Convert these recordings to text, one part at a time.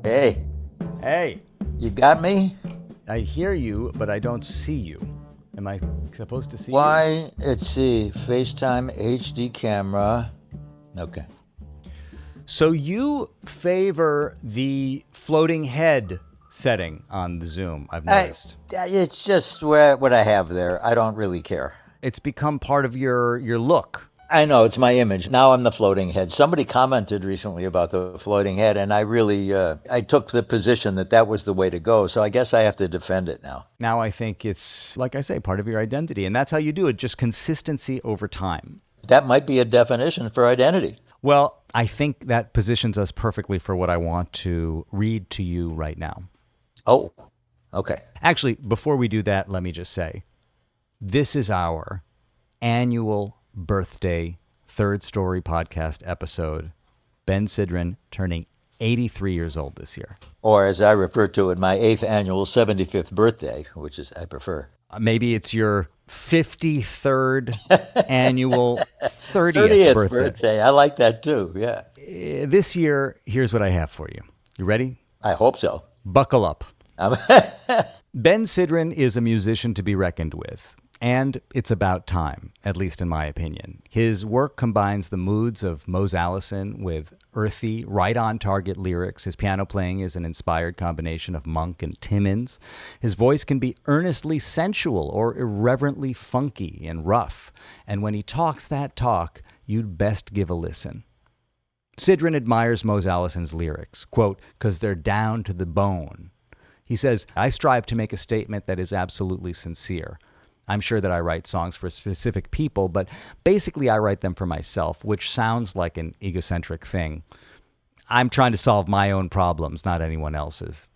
Hey, Hey, you got me? I hear you, but I don't see you. Am I supposed to see you? Why? Let's see. FaceTime HD camera. Okay. So you favor the floating head setting on the Zoom, I've noticed. It's just what I have there. I don't really care. It's become part of your look. I know, it's my image. Now I'm the floating head. Somebody commented recently about the floating head, and I really, I took the position that that was the way to go. So I guess I have to defend it now. Now I think it's, like I say, part of your identity. And that's how you do it, just consistency over time. That might be a definition for identity. Well, I think that positions us perfectly for what I want to read to you right now. Oh, okay. Actually, before we do that, let me just say, this is our annual birthday Third Story podcast episode. Ben Sidran turning 83 years old this year. Or as I refer to it, my 8th annual 75th birthday, which is I prefer. Maybe it's your 53rd annual 30th birthday. I like that too, yeah. This year, here's what I have for you. You ready? I hope so. Buckle up. Ben Sidran is a musician to be reckoned with. And it's about time, at least in my opinion. His work combines the moods of Mose Allison with earthy, right-on-target lyrics. His piano playing is an inspired combination of Monk and Timmins. His voice can be earnestly sensual or irreverently funky and rough. And when he talks that talk, you'd best give a listen. Sidran admires Mose Allison's lyrics, quote, "'cause they're down to the bone." He says, "I strive to make a statement that is absolutely sincere. I'm sure that I write songs for specific people, but basically I write them for myself, which sounds like an egocentric thing. I'm trying to solve my own problems, not anyone else's.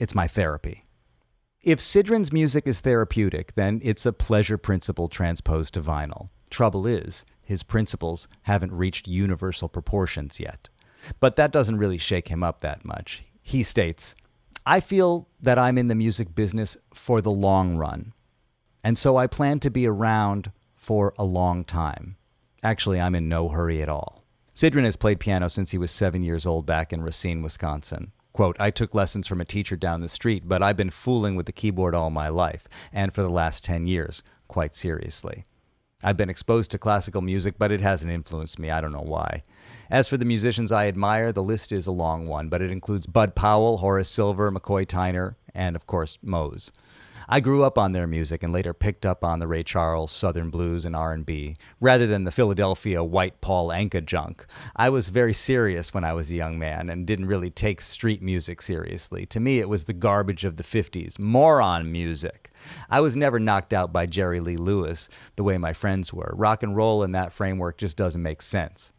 It's my therapy." If Sidran's music is therapeutic, then it's a pleasure principle transposed to vinyl. Trouble is, his principles haven't reached universal proportions yet. But that doesn't really shake him up that much. He states, "I feel that I'm in the music business for the long run. And so I plan to be around for a long time. Actually, I'm in no hurry at all." Sidran has played piano since he was 7 years old back in Racine, Wisconsin. Quote, "I took lessons from a teacher down the street, but I've been fooling with the keyboard all my life, and for the last 10 years, quite seriously. I've been exposed to classical music, but it hasn't influenced me. I don't know why. As for the musicians I admire, the list is a long one, but it includes Bud Powell, Horace Silver, McCoy Tyner, and, of course, Mose. I grew up on their music and later picked up on the Ray Charles, Southern blues, and R&B, rather than the Philadelphia white Paul Anka junk. I was very serious when I was a young man and didn't really take street music seriously. To me, it was the garbage of the 50s, moron music. I was never knocked out by Jerry Lee Lewis the way my friends were. Rock and roll in that framework just doesn't make sense."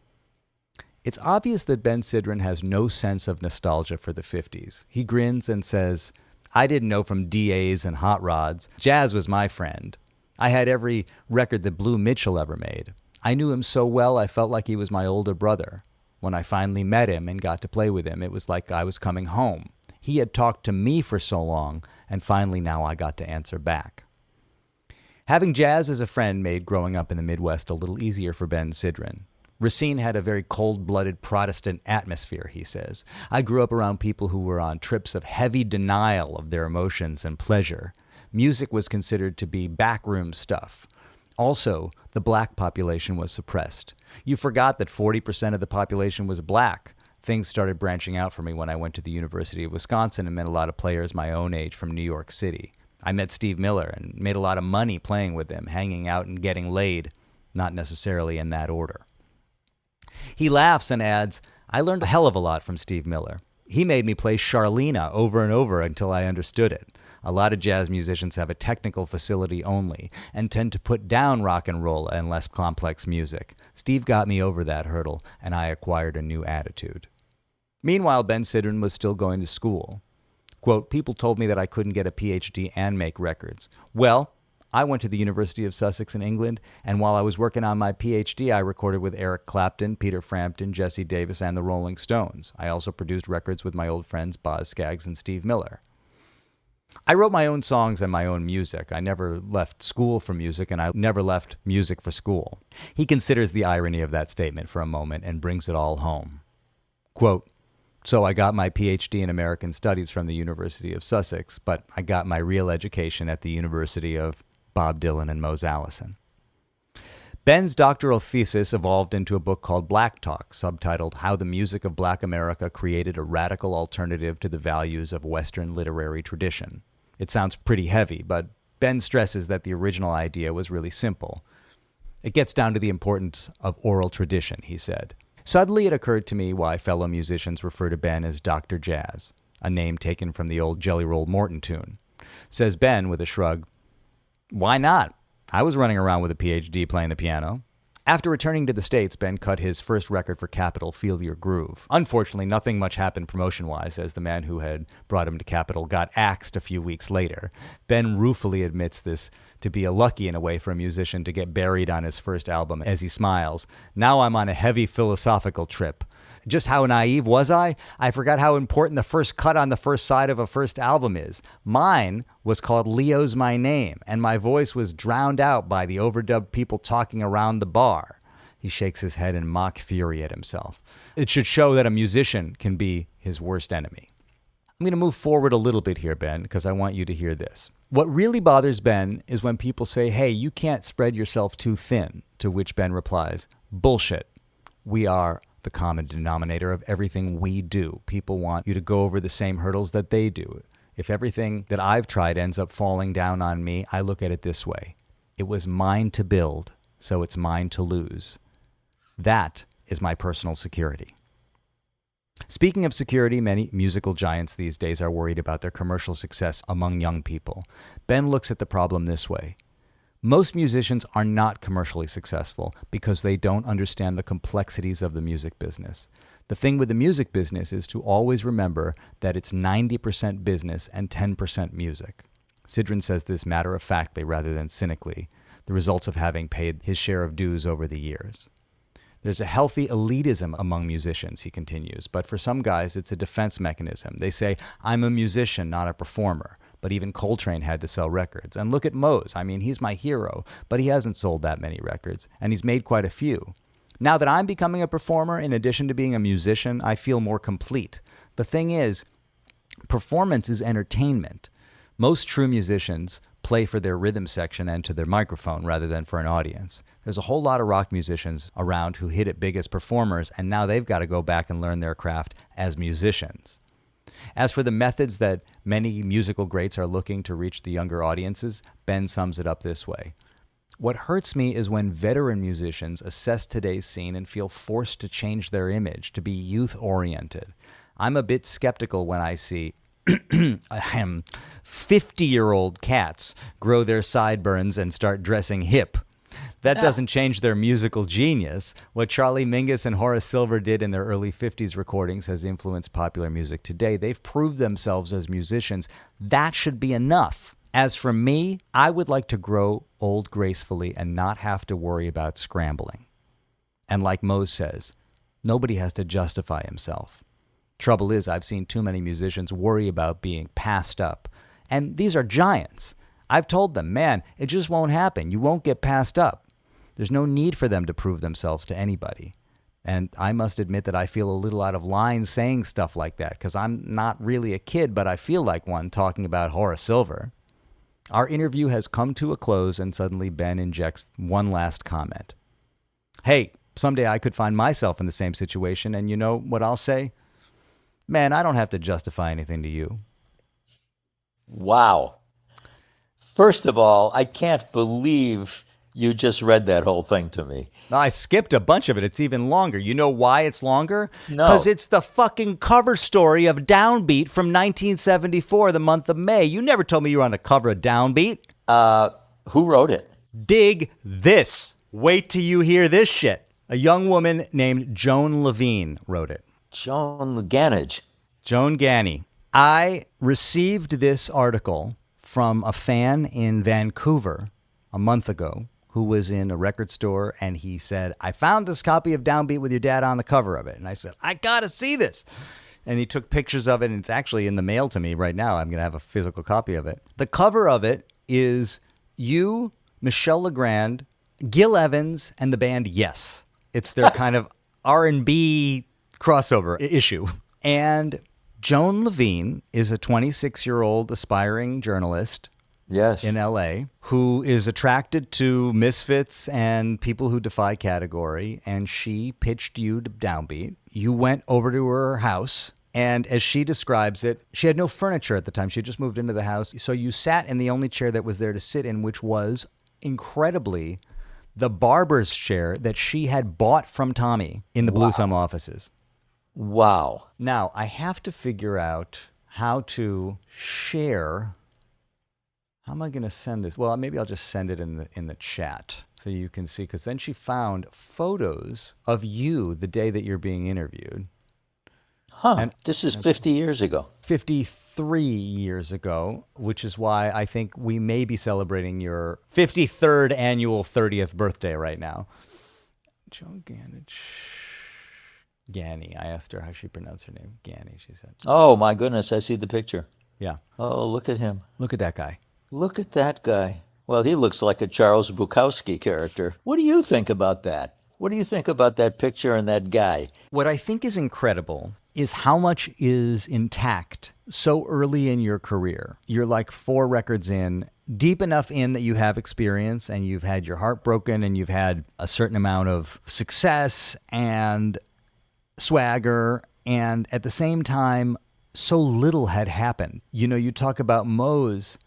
It's obvious that Ben Sidran has no sense of nostalgia for the 50s. He grins and says, "I didn't know from DAs and hot rods. Jazz was my friend. I had every record that Blue Mitchell ever made. I knew him so well I felt like he was my older brother. When I finally met him and got to play with him, it was like I was coming home. He had talked to me for so long, and finally now I got to answer back." Having jazz as a friend made growing up in the Midwest a little easier for Ben Sidran. Racine had a very cold-blooded Protestant atmosphere, he says. "I grew up around people who were on trips of heavy denial of their emotions and pleasure. Music was considered to be backroom stuff. Also, the black population was suppressed. You forgot that 40% of the population was black. Things started branching out for me when I went to the University of Wisconsin and met a lot of players my own age from New York City. I met Steve Miller and made a lot of money playing with him, hanging out and getting laid, not necessarily in that order." He laughs and adds, "I learned a hell of a lot from Steve Miller. He made me play Charlena over and over until I understood it. A lot of jazz musicians have a technical facility only and tend to put down rock and roll and less complex music. Steve got me over that hurdle, and I acquired a new attitude." Meanwhile, Ben Sidran was still going to school. Quote, "People told me that I couldn't get a PhD and make records. Well, I went to the University of Sussex in England, and while I was working on my PhD, I recorded with Eric Clapton, Peter Frampton, Jesse Davis, and the Rolling Stones. I also produced records with my old friends Boz Scaggs and Steve Miller. I wrote my own songs and my own music. I never left school for music, and I never left music for school." He considers the irony of that statement for a moment and brings it all home. Quote, So I got my PhD in American Studies from the University of Sussex, but I got my real education at the University of Bob Dylan and Mose Allison. Ben's doctoral thesis evolved into a book called Black Talk, subtitled How the Music of Black America Created a Radical Alternative to the Values of Western Literary Tradition. It sounds pretty heavy, but Ben stresses that the original idea was really simple. It gets down to the importance of oral tradition, he said. Suddenly it occurred to me why fellow musicians refer to Ben as Dr. Jazz, a name taken from the old Jelly Roll Morton tune. Says Ben with a shrug, "Why not? I was running around with a PhD playing the piano." After returning to the States, Ben cut his first record for Capitol, Feel Your Groove. Unfortunately, nothing much happened promotion-wise, as the man who had brought him to Capitol got axed a few weeks later. Ben ruefully admits this to be a lucky in a way for a musician to get buried on his first album as he smiles. "Now I'm on a heavy philosophical trip. Just how naive was I? I forgot how important the first cut on the first side of a first album is. Mine was called Leo's My Name, and my voice was drowned out by the overdubbed people talking around the bar." He shakes his head in mock fury at himself. It should show that a musician can be his worst enemy. I'm going to move forward a little bit here, Ben, because I want you to hear this. What really bothers Ben is when people say, "Hey, you can't spread yourself too thin," to which Ben replies, "Bullshit. We are the common denominator of everything we do. People want you to go over the same hurdles that they do. If everything that I've tried ends up falling down on me, I look at it this way. It was mine to build, so it's mine to lose. That is my personal security." Speaking of security, many musical giants these days are worried about their commercial success among young people. Ben looks at the problem this way. Most musicians are not commercially successful because they don't understand the complexities of the music business. The thing with the music business is to always remember that it's 90% business and 10% music. Sidran says this matter-of-factly rather than cynically, the results of having paid his share of dues over the years. There's a healthy elitism among musicians, he continues, but for some guys it's a defense mechanism. They say, "I'm a musician, not a performer." But even Coltrane had to sell records. And look at Mose. I mean, he's my hero, but he hasn't sold that many records, and he's made quite a few. Now that I'm becoming a performer, in addition to being a musician, I feel more complete. The thing is, performance is entertainment. Most true musicians play for their rhythm section and to their microphone rather than for an audience. There's a whole lot of rock musicians around who hit it big as performers, and now they've got to go back and learn their craft as musicians. As for the methods that many musical greats are looking to reach the younger audiences, Ben sums it up this way. "What hurts me is when veteran musicians assess today's scene and feel forced to change their image, to be youth-oriented. I'm a bit skeptical when I see 50-year-old cats grow their sideburns and start dressing hip. That doesn't change their musical genius. What Charlie Mingus and Horace Silver did in their early 50s recordings has influenced popular music today. They've proved themselves as musicians. That should be enough. As for me, I would like to grow old gracefully and not have to worry about scrambling." And like Mose says, nobody has to justify himself. Trouble is, I've seen too many musicians worry about being passed up. And these are giants. I've told them, man, it just won't happen. You won't get passed up. There's no need for them to prove themselves to anybody. And I must admit that I feel a little out of line saying stuff like that, because I'm not really a kid, but I feel like one talking about Horace Silver. Our interview has come to a close, and suddenly Ben injects one last comment. "Hey, someday I could find myself in the same situation, and you know what I'll say? Man, I don't have to justify anything to you." Wow. First of all, I can't believe you just read that whole thing to me. No, I skipped a bunch of it. It's even longer. You know why it's longer? No. Because it's the fucking cover story of DownBeat from 1974, the month of May. You never told me you were on the cover of DownBeat. Who wrote it? Dig this. Wait till you hear this shit. A young woman named Joan Levine wrote it. Joan Gannage. Joan Ganny. I received this article from a fan in Vancouver a month ago who was in a record store, and he said, "I found this copy of Downbeat with your dad on the cover of it." And I said, "I gotta see this." And he took pictures of it, and it's actually in the mail to me right now. I'm going to have a physical copy of it. The cover of it is you, Michelle Legrand, Gil Evans, and the band Yes. It's their kind of R&B crossover issue. And Joan Levine is a 26-year-old aspiring journalist Yes. in LA who is attracted to misfits and people who defy category. And she pitched you to DownBeat. You went over to her house. And as she describes it, she had no furniture at the time. She had just moved into the house. So you sat in the only chair that was there to sit in, which was incredibly the barber's chair that she had bought from Tommy in the Blue Thumb offices. Wow. Now, I have to figure out how to share. How am I going to send this? Well, maybe I'll just send it in the chat so you can see. Because then she found photos of you the day that you're being interviewed. Huh. And this is 50 years ago. 53 years ago, which is why I think we may be celebrating your 53rd annual 30th birthday right now. Joan Gani. I asked her how she pronounced her name. Gani, she said. Oh, my goodness. I see the picture. Yeah. Oh, look at him. Look at that guy. Look at that guy. Well, he looks like a Charles Bukowski character. What do you think about that? What do you think about that picture and that guy? What I think is incredible is how much is intact so early in your career. You're like 4 records in, deep enough in that you have experience and you've had your heart broken and you've had a certain amount of success and swagger. And at the same time, so little had happened. You know, you talk about Mose.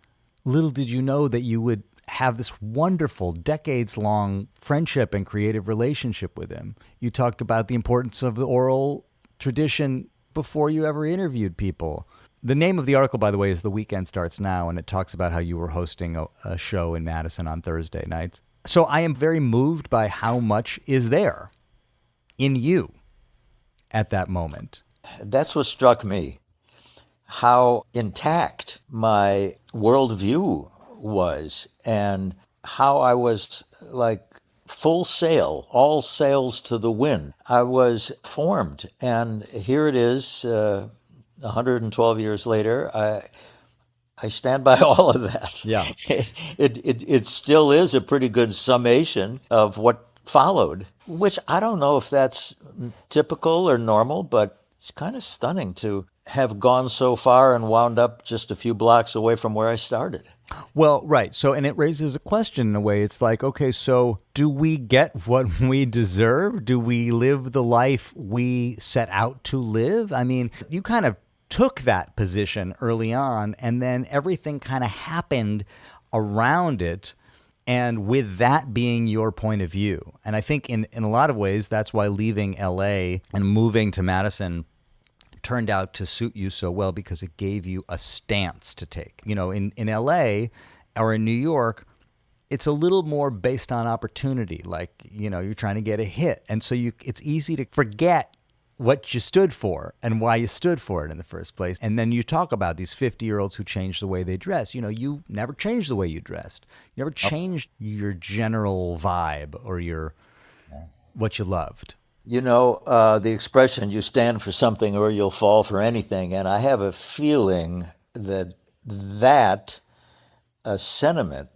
Little did you know that you would have this wonderful decades-long friendship and creative relationship with him. You talked about the importance of the oral tradition before you ever interviewed people. The name of the article, by the way, is The Weekend Starts Now, and it talks about how you were hosting a show in Madison on Thursday nights. So I am very moved by how much is there in you at that moment. That's what struck me, how intact my worldview was and how I was like full sail, all sails to the wind. I was formed, and here it is, 112 years later. I stand by all of that. Yeah. It still is a pretty good summation of what followed, which I don't know if that's typical or normal, but it's kind of stunning to have gone so far and wound up just a few blocks away from where I started. Well, right. So, and it raises a question in a way. It's like, okay, so do we get what we deserve? Do we live the life we set out to live? I mean, you kind of took that position early on, and then everything kind of happened around it. And with that being your point of view. And I think in a lot of ways, that's why leaving LA and moving to Madison turned out to suit you so well, because it gave you a stance to take. You know, in LA or in New York, it's a little more based on opportunity. Like, you know, you're trying to get a hit. And so it's easy to forget what you stood for and why you stood for it in the first place. And then you talk about these 50-year-olds who changed the way they dress. You know, you never changed the way you dressed. You never changed your general vibe or what you loved. You know, the expression, you stand for something or you'll fall for anything. And I have a feeling that sentiment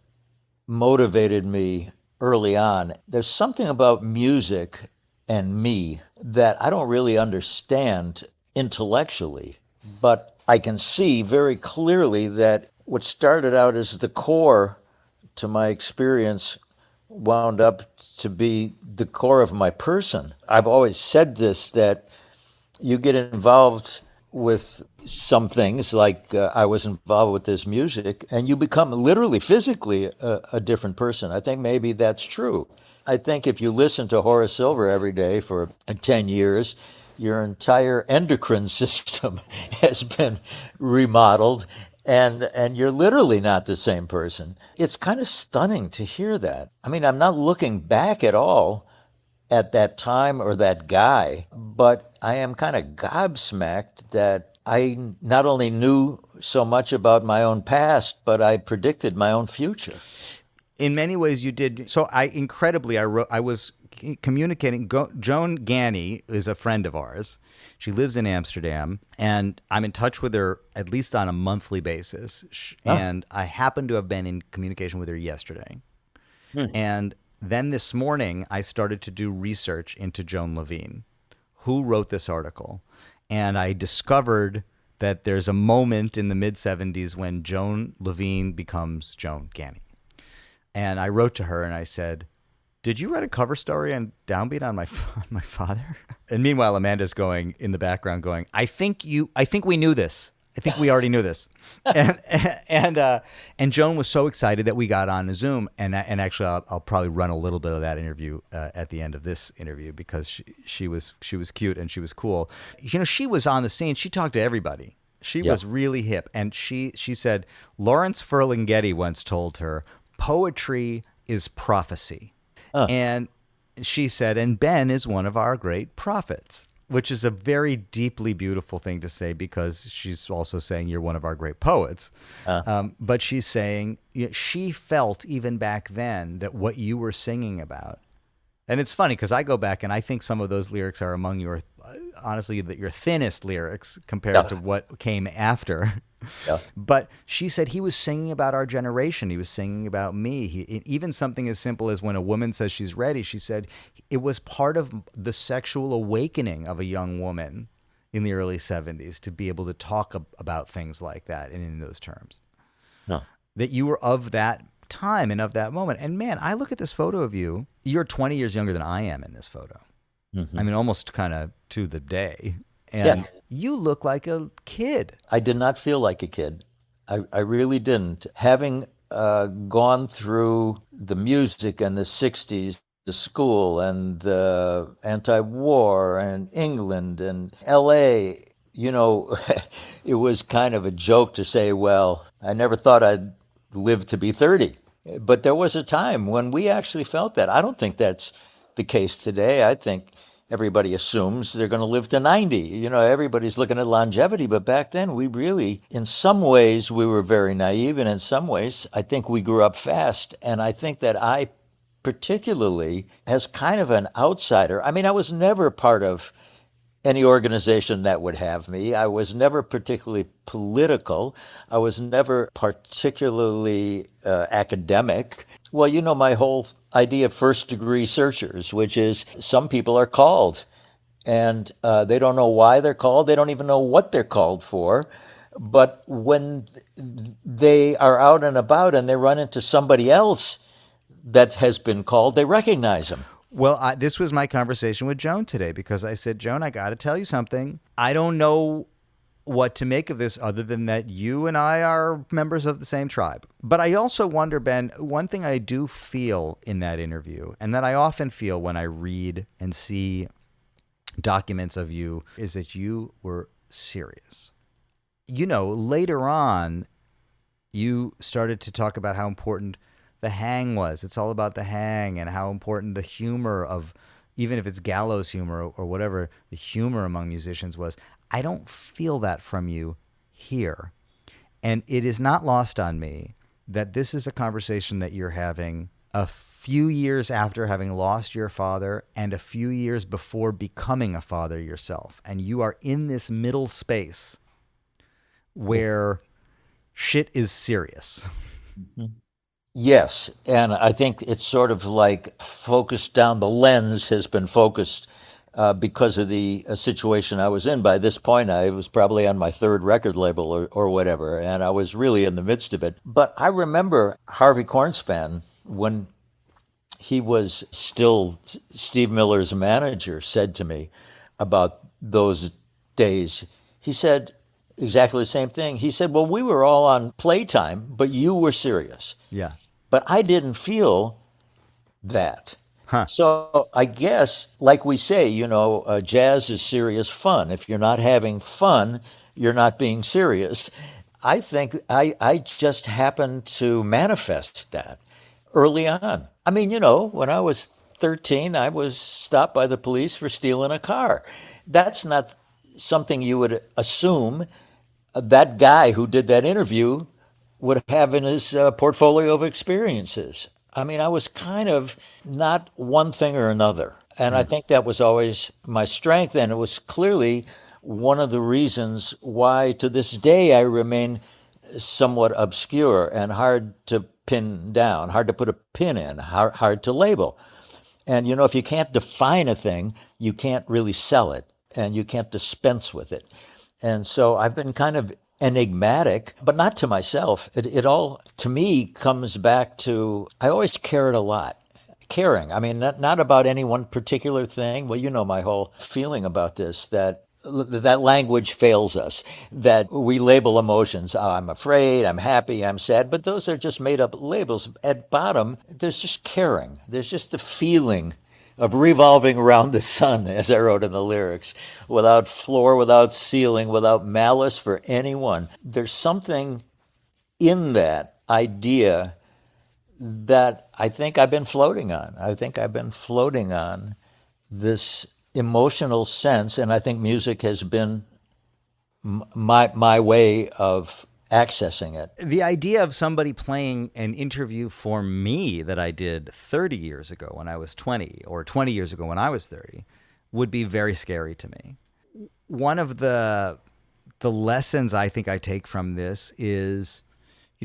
motivated me early on. There's something about music and me that I don't really understand intellectually, but I can see very clearly that what started out as the core to my experience wound up to be the core of my person. I've always said this, that you get involved with some things, like I was involved with this music, and you become literally, physically a different person. I think maybe that's true. I think if you listen to Horace Silver every day for 10 years, your entire endocrine system has been remodeled, and you're literally not the same person. It's kind of stunning to hear that. I mean, I'm not looking back at all at that time or that guy, but I am kind of gobsmacked that I not only knew so much about my own past, but I predicted my own future. In many ways you did. So I was communicating. Joan Gani is a friend of ours. She lives in Amsterdam, and I'm in touch with her at least on a monthly basis. And I happened to have been in communication with her yesterday. And then this morning, I started to do research into Joan Levine, who wrote this article. And I discovered that there's a moment in the mid 70s when Joan Levine becomes Joan Ganny. And I wrote to her and I said, did you write a cover story on DownBeat on my father? And meanwhile, Amanda's going in the background going, I think we knew this. I think we already knew this. And Joan was so excited that we got on a Zoom. And actually, I'll probably run a little bit of that interview at the end of this interview because she was cute and she was cool. You know, she was on the scene. She talked to everybody. She was really hip. And she said, Lawrence Ferlinghetti once told her, poetry is prophecy. And she said, and Ben is one of our great prophets, which is a very deeply beautiful thing to say because she's also saying you're one of our great poets. But she's saying she felt even back then that what you were singing about, and it's funny because I go back and I think some of those lyrics are among your, honestly, your thinnest lyrics compared to what came after. Yeah. But she said he was singing about our generation. He was singing about me. Even something as simple as when a woman says she's ready, she said it was part of the sexual awakening of a young woman in the early 70s to be able to talk about things like that and in those terms. No. That you were of that time and of that moment. And man, I look at this photo of you. You're 20 years younger than I am in this photo. Mm-hmm. I mean, almost kind of to the day. And you look like a kid. I did not feel like a kid. I really didn't. Having gone through the music and the 60s, the school and the anti-war and England and L.A., you know, it was kind of a joke to say, well, I never thought I'd live to be 30. But there was a time when we actually felt that. I don't think that's the case today. I think everybody assumes they're going to live to 90. You know, everybody's looking at longevity, but back then we really, in some ways, we were very naive, and in some ways, I think we grew up fast. And I think that I particularly, as kind of an outsider, I mean, I was never part of any organization that would have me. I was never particularly political. I was never particularly academic. Well, you know, my whole idea of first-degree searchers, which is some people are called, and they don't know why they're called. They don't even know what they're called for. But when they are out and about and they run into somebody else that has been called, they recognize them. Well, this was my conversation with Joan today because I said, Joan, I got to tell you something. I don't know what to make of this other than that you and I are members of the same tribe. But I also wonder, Ben, one thing I do feel in that interview, and that I often feel when I read and see documents of you, is that you were serious. You know, later on, you started to talk about how important the hang was. It's all about the hang and how important the humor of, even if it's gallows humor or whatever, the humor among musicians was. I don't feel that from you here. And it is not lost on me that this is a conversation that you're having a few years after having lost your father and a few years before becoming a father yourself. And you are in this middle space where shit is serious. Mm-hmm. Yes, and I think it's sort of like focused down, the lens has been focused because of the situation I was in. By this point, I was probably on my third record label or whatever, and I was really in the midst of it. But I remember Harvey Kornspan, when he was still Steve Miller's manager, said to me about those days, he said exactly the same thing. He said, well, we were all on playtime, but you were serious. Yeah. But I didn't feel that. Huh. So I guess, like we say, you know, jazz is serious fun. If you're not having fun, you're not being serious. I think I just happened to manifest that early on. I mean, you know, when I was 13, I was stopped by the police for stealing a car. That's not something you would assume that guy who did that interview would have in his portfolio of experiences. I mean, I was kind of not one thing or another. And I think that was always my strength. And it was clearly one of the reasons why to this day I remain somewhat obscure and hard to pin down, hard to put a pin in, hard to label. And, you know, if you can't define a thing, you can't really sell it. and you can't dispense with it. And so I've been kind of enigmatic, but not to myself. It all, to me, comes back to I always cared a lot. Caring. I mean, not about any one particular thing. Well, you know my whole feeling about this, that language fails us, that we label emotions. Oh, I'm afraid, I'm happy, I'm sad, but those are just made up labels. At bottom, there's just caring. There's just the feeling of revolving around the sun, as I wrote in the lyrics, without floor, without ceiling, without malice for anyone. There's something in that idea that I think I've been floating on. I think I've been floating on this emotional sense, and I think music has been my way of accessing it. The idea of somebody playing an interview for me that I did 30 years ago when I was 20, or 20 years ago when I was 30, would be very scary to me. One of the lessons I think I take from this is,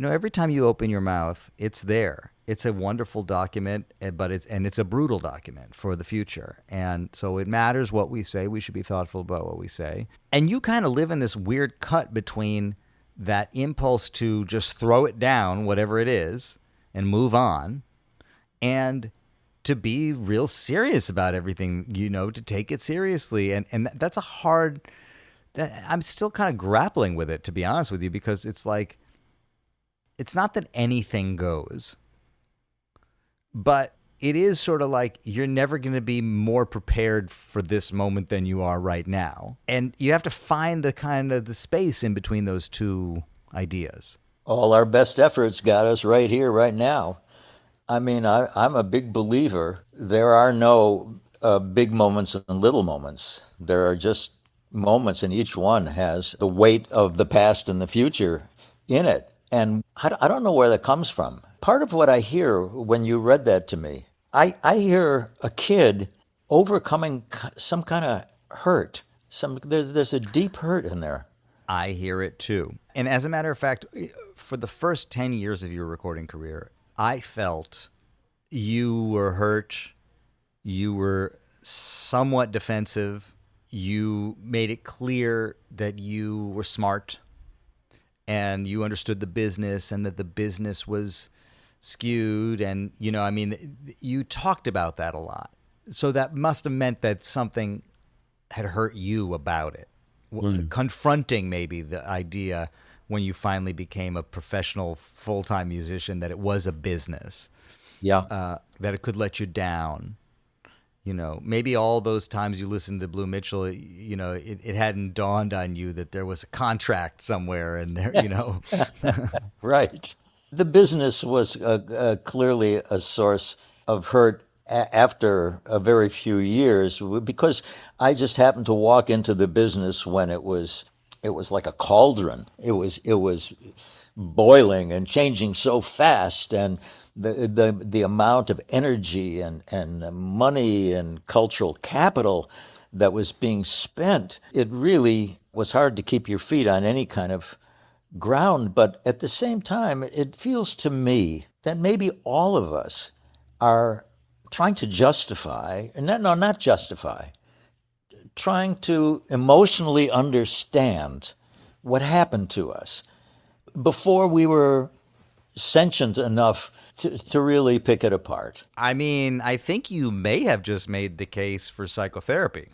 every time you open your mouth, it's there. It's a wonderful document, but it's a brutal document for the future. And so it matters what we say. We should be thoughtful about what we say. And you kind of live in this weird cut between that impulse to just throw it down, whatever it is, and move on, and to be real serious about everything, to take it seriously. And that's a hard, I'm still kind of grappling with it, to be honest with you, because it's like, it's not that anything goes, but it is sort of like you're never going to be more prepared for this moment than you are right now. And you have to find the space in between those two ideas. All our best efforts got us right here, right now. I mean, I'm a big believer. There are no big moments and little moments. There are just moments, and each one has the weight of the past and the future in it. And I don't know where that comes from. Part of what I hear when you read that to me, I hear a kid overcoming some kind of hurt. There's a deep hurt in there. I hear it too. And as a matter of fact, for the first 10 years of your recording career, I felt you were hurt, you were somewhat defensive, you made it clear that you were smart and you understood the business and that the business was skewed. And, you talked about that a lot. So that must have meant that something had hurt you about it. Confronting maybe the idea when you finally became a professional full-time musician that it was a business. Yeah. That it could let you down. Maybe all those times you listened to Blue Mitchell, it hadn't dawned on you that there was a contract somewhere and there, Right. The business was clearly a source of hurt after a very few years, because I just happened to walk into the business when it was like a cauldron. It was boiling and changing so fast, and the amount of energy and money and cultural capital that was being spent, it really was hard to keep your feet on any kind of ground. But at the same time, it feels to me that maybe all of us are trying to justify, not justify, trying to emotionally understand what happened to us before we were sentient enough to really pick it apart. I mean, I think you may have just made the case for psychotherapy.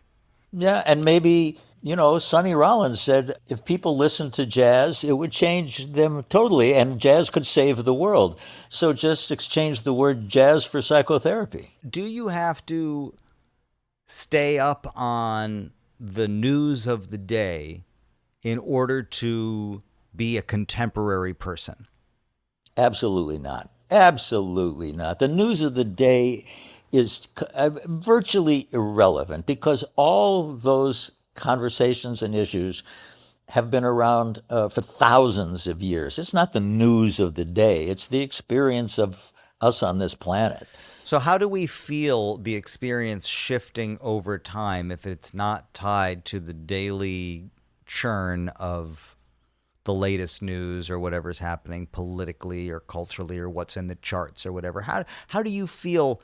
Yeah, and maybe, Sonny Rollins said if people listened to jazz, it would change them totally, and jazz could save the world. So just exchange the word jazz for psychotherapy. Do you have to stay up on the news of the day in order to be a contemporary person? Absolutely not. Absolutely not. The news of the day is virtually irrelevant, because all those conversations and issues have been around for thousands of years. It's not the news of the day. It's the experience of us on this planet. So how do we feel the experience shifting over time if it's not tied to the daily churn of the latest news or whatever's happening politically or culturally or what's in the charts or whatever? How do you feel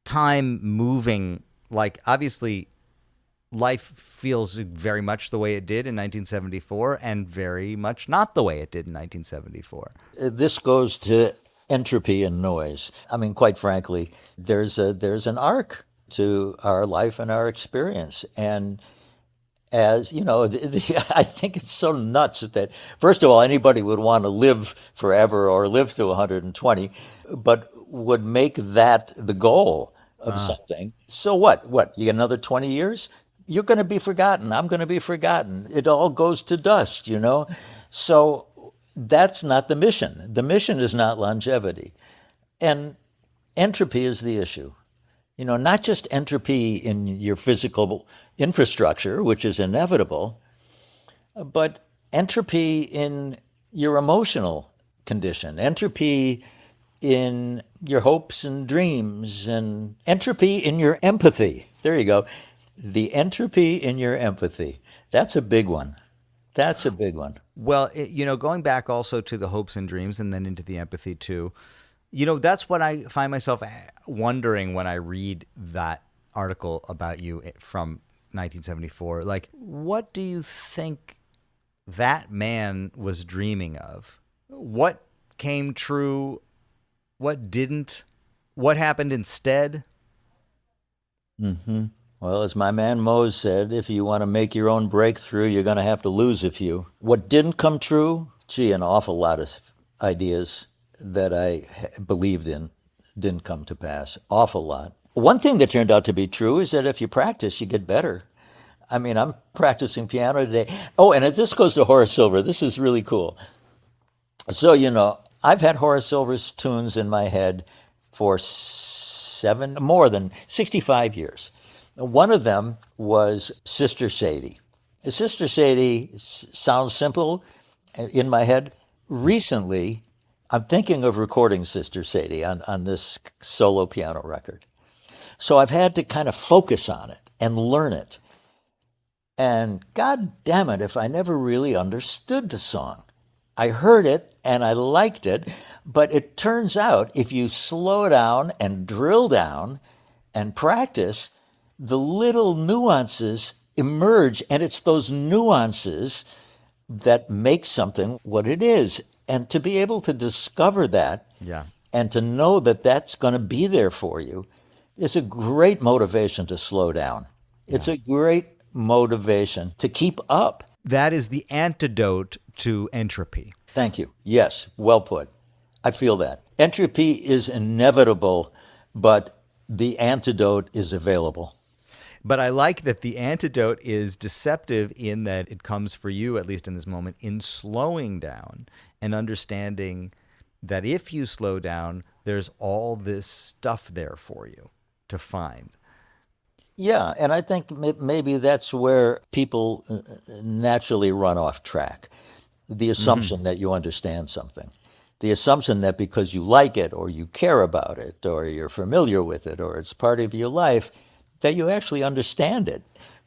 time moving? Like, obviously, life feels very much the way it did in 1974 and very much not the way it did in 1974. This goes to entropy and noise. I mean, quite frankly, there's an arc to our life and our experience. And as you know, I think it's so nuts that, first of all, anybody would want to live forever or live to 120, but would make that the goal of something. So what? What? You get another 20 years? You're going to be forgotten. I'm going to be forgotten. It all goes to dust, you know? So that's not the mission. The mission is not longevity. And entropy is the issue. You know, not just entropy in your physical infrastructure, which is inevitable, but entropy in your emotional condition, entropy in your hopes and dreams, and entropy in your empathy. There you go. The entropy in your empathy. That's a big one. That's a big one. Well, going back also to the hopes and dreams and then into the empathy too, that's what I find myself wondering when I read that article about you from 1974. Like, what do you think that man was dreaming of? What came true? What didn't? What happened instead? Mm-hmm. Well, as my man Mose said, if you want to make your own breakthrough, you're going to have to lose a few. What didn't come true? Gee, an awful lot of ideas that I believed in didn't come to pass. Awful lot. One thing that turned out to be true is that if you practice, you get better. I mean, I'm practicing piano today. Oh, and this goes to Horace Silver. This is really cool. So, I've had Horace Silver's tunes in my head for more than 65 years. One of them was Sister Sadie. Sister Sadie sounds simple in my head. Recently, I'm thinking of recording Sister Sadie on this solo piano record. So I've had to kind of focus on it and learn it. And God damn it, if I never really understood the song. I heard it and I liked it, but it turns out if you slow down and drill down and practice, the little nuances emerge, and it's those nuances that make something what it is. And to be able to discover that and to know that that's going to be there for you is a great motivation to slow down. It's a great motivation to keep up. That is the antidote to entropy. Thank you. Yes, well put. I feel that. Entropy is inevitable, but the antidote is available. But I like that the antidote is deceptive in that it comes for you, at least in this moment, in slowing down and understanding that if you slow down, there's all this stuff there for you to find. Yeah, and I think maybe that's where people naturally run off track. The assumption that you understand something. The assumption that because you like it or you care about it or you're familiar with it or it's part of your life, that you actually understand it.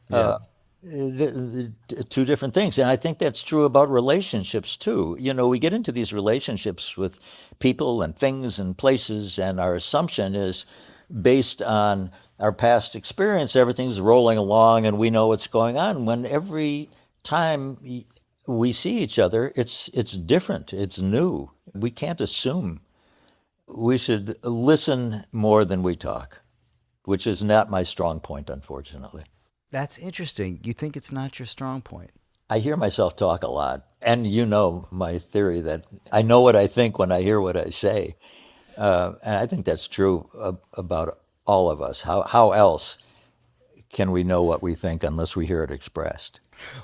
The two different things. And I think that's true about relationships too. We get into these relationships with people and things and places, and our assumption is based on our past experience. Everything's rolling along and we know what's going on, when every time we see each other, it's different, it's new. We can't assume. We should listen more than we talk, which is not my strong point, unfortunately. That's interesting. You think it's not your strong point? I hear myself talk a lot. And my theory that I know what I think when I hear what I say. And I think that's true about all of us. How else can we know what we think unless we hear it expressed?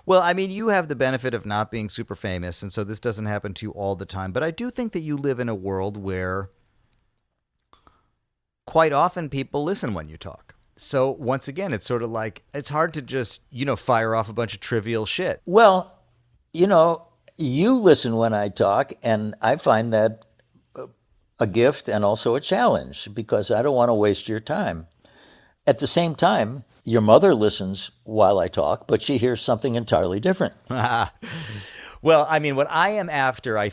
Well, I mean, you have the benefit of not being super famous, and so this doesn't happen to you all the time. But I do think that you live in a world where quite often people listen when you talk. So once again, it's sort of like, it's hard to just, fire off a bunch of trivial shit. Well, you listen when I talk, and I find that a gift and also a challenge, because I don't want to waste your time. At the same time, your mother listens while I talk, but she hears something entirely different. Well, I mean, what I am after, I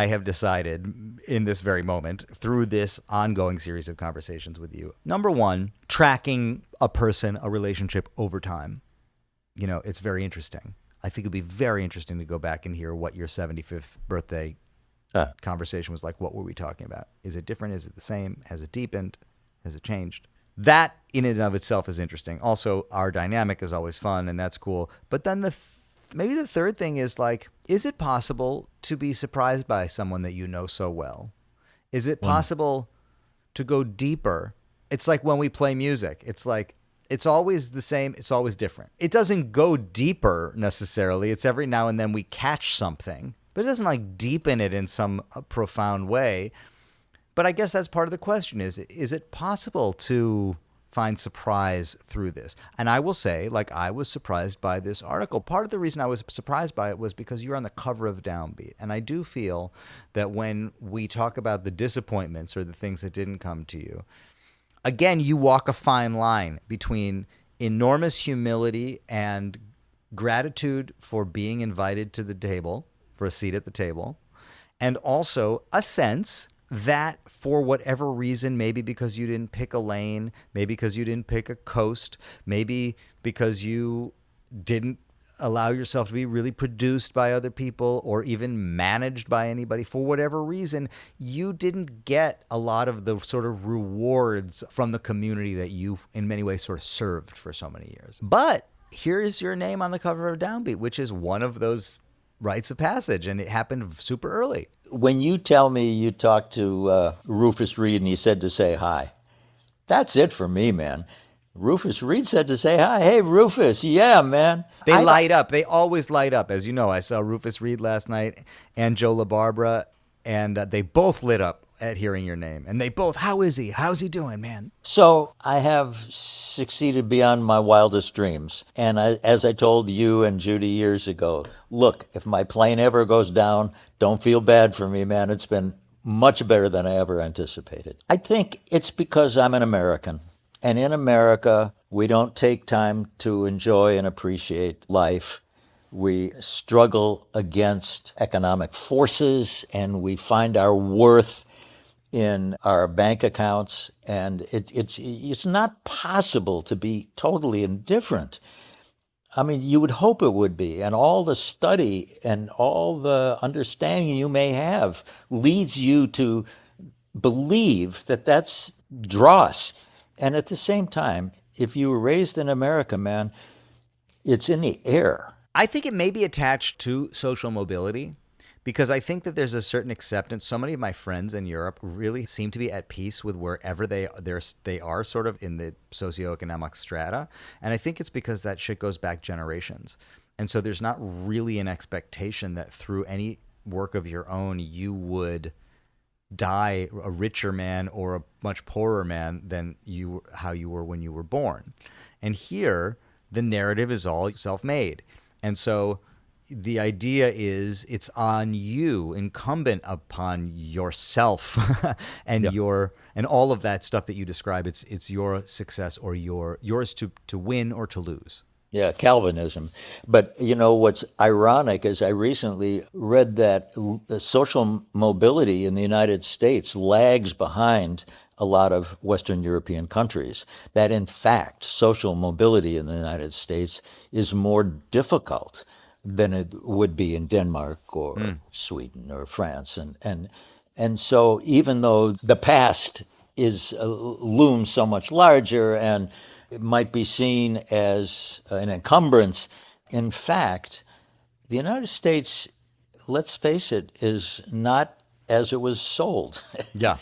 have decided in this very moment, through this ongoing series of conversations with you, number one, tracking a person, a relationship over time. it's very interesting. I think it'd be very interesting to go back and hear what your 75th birthday conversation was like. What were we talking about? Is it different? Is it the same? Has it deepened? Has it changed? That in and of itself is interesting. Also, our dynamic is always fun, and that's cool. But then maybe the third thing is like, is it possible to be surprised by someone that you know so well? Is it possible to go deeper? It's like when we play music. It's like, it's always the same. It's always different. It doesn't go deeper necessarily. It's every now and then we catch something, but it doesn't like deepen it in some profound way. But I guess that's part of the question is it possible to find surprise through this? And I will say, like, I was surprised by this article. Part of the reason I was surprised by it was because you're on the cover of DownBeat. And I do feel that when we talk about the disappointments or the things that didn't come to you, again, you walk a fine line between enormous humility and gratitude for being invited to the table, for a seat at the table, and also a sense that for whatever reason, maybe because you didn't pick a lane, maybe because you didn't pick a coast, maybe because you didn't allow yourself to be really produced by other people or even managed by anybody, for whatever reason, you didn't get a lot of the sort of rewards from the community that you in many ways sort of served for so many years. But here is your name on the cover of DownBeat, which is one of those rites of passage, and it happened super early. When you tell me you talked to Rufus Reed and he said to say hi, that's it for me, man. Rufus Reed said to say hi. Hey, Rufus. Yeah, man. They light up. They always light up. As you know, I saw Rufus Reed last night and Joe LaBarbera, and they both lit up at hearing your name. And they both, how is he? How's he doing, man? So I have succeeded beyond my wildest dreams. And as I told you and Judy years ago, look, if my plane ever goes down, don't feel bad for me, man. It's been much better than I ever anticipated. I think it's because I'm an American. And in America, we don't take time to enjoy and appreciate life. We struggle against economic forces, and we find our worth in our bank accounts. And it's not possible to be totally indifferent. I mean, you would hope it would be. And all the study and all the understanding you may have leads you to believe that that's dross. And at the same time, if you were raised in America, man, it's in the air. I think it may be attached to social mobility because I think that there's a certain acceptance. So many of my friends in Europe really seem to be at peace with wherever they are sort of in the socioeconomic strata. And I think it's because that shit goes back generations. And so there's not really an expectation that through any work of your own, you would die a richer man or a much poorer man than how you were when you were born. And here, the narrative is all self-made. And so the idea is it's on you, incumbent upon yourself and and all of that stuff that you describe. It's your success or yours to win or to lose. Yeah, Calvinism. But you know what's ironic is I recently read that the social mobility in the United States lags behind a lot of Western European countries. That in fact, social mobility in the United States is more difficult than it would be in Denmark or Sweden or France. And so even though the past is looms so much larger and it might be seen as an encumbrance, in fact, the United States, let's face it, is not as it was sold. Yeah.